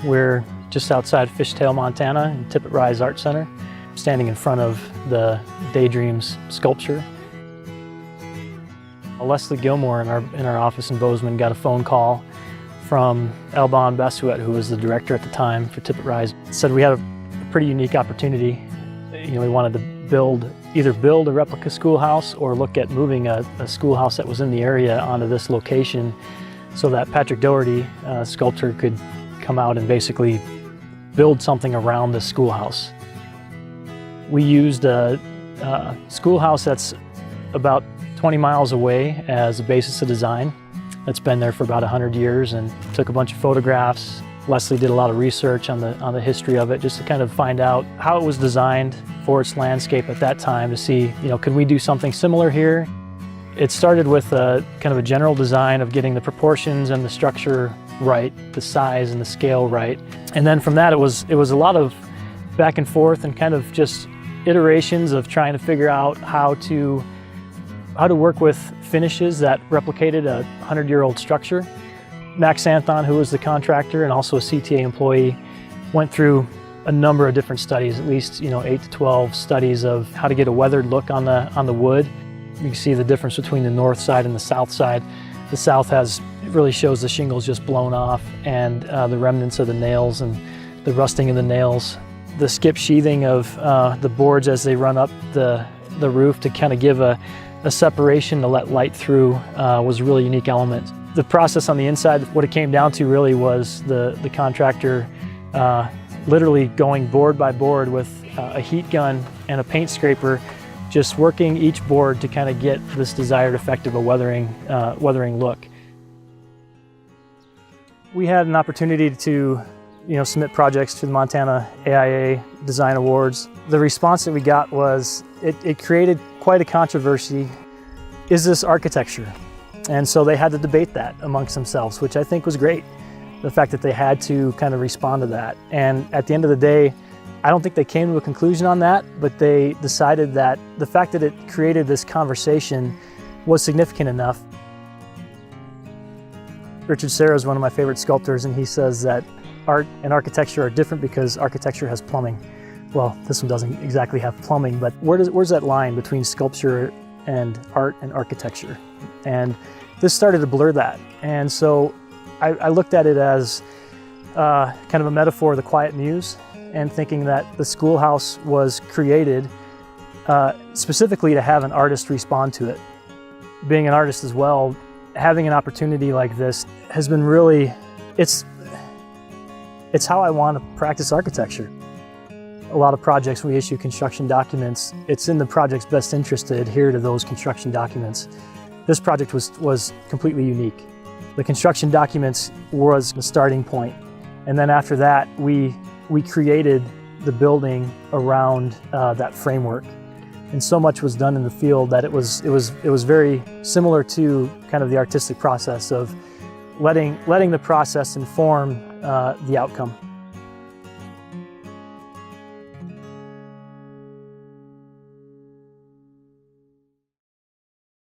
We're just outside Fishtail, Montana, in Tippet Rise Art Center, standing in front of the Daydreams sculpture. Leslie Gilmore in our office in Bozeman got a phone call from Alban Basuet, who was the director at the time for Tippet Rise. Said we had a pretty unique opportunity. We wanted to either build a replica schoolhouse or look at moving a schoolhouse that was in the area onto this location so that Patrick Dougherty, sculptor, could come out and basically build something around the schoolhouse. We used a schoolhouse that's about 20 miles away as a basis of design. It's been there for about 100 years, and took a bunch of photographs. Leslie did a lot of research on the history of it, just to kind of find out how it was designed for its landscape at that time, to see, could we do something similar here? It started with a kind of a general design of getting the proportions and the structure right, the size and the scale right. And then from that, it was a lot of back and forth and kind of just iterations of trying to figure out how to work with finishes that replicated a 100-year-old structure. Max Santhon, who was the contractor and also a CTA employee, went through a number of different studies, at least 8 to 12 studies of how to get a weathered look on the wood. You can see the difference between the north side and the south side. The south really shows the shingles just blown off, and the remnants of the nails and the rusting of the nails. The skip sheathing of the boards as they run up the roof to kind of give a separation to let light through was a really unique element. The process on the inside, what it came down to really was the contractor literally going board by board with a heat gun and a paint scraper, just working each board to kind of get this desired effect of a weathering look. We had an opportunity to submit projects to the Montana AIA Design Awards. The response that we got was, it created quite a controversy. Is this architecture? And so they had to debate that amongst themselves, which I think was great. The fact that they had to kind of respond to that. And at the end of the day, I don't think they came to a conclusion on that, but they decided that the fact that it created this conversation was significant enough. Richard Serra is one of my favorite sculptors, and he says that art and architecture are different because architecture has plumbing. Well, this one doesn't exactly have plumbing, but where's that line between sculpture and art and architecture? And this started to blur that. And so I looked at it as kind of a metaphor of the quiet muse, and thinking that the schoolhouse was created specifically to have an artist respond to it. Being an artist as well, having an opportunity like this has been really, it's how I want to practice architecture. A lot of projects, we issue construction documents. It's in the project's best interest to adhere to those construction documents. This project was completely unique. The construction documents was the starting point. And then after that, we created the building around that framework. And so much was done in the field that it was very similar to kind of the artistic process of letting the process inform the outcome.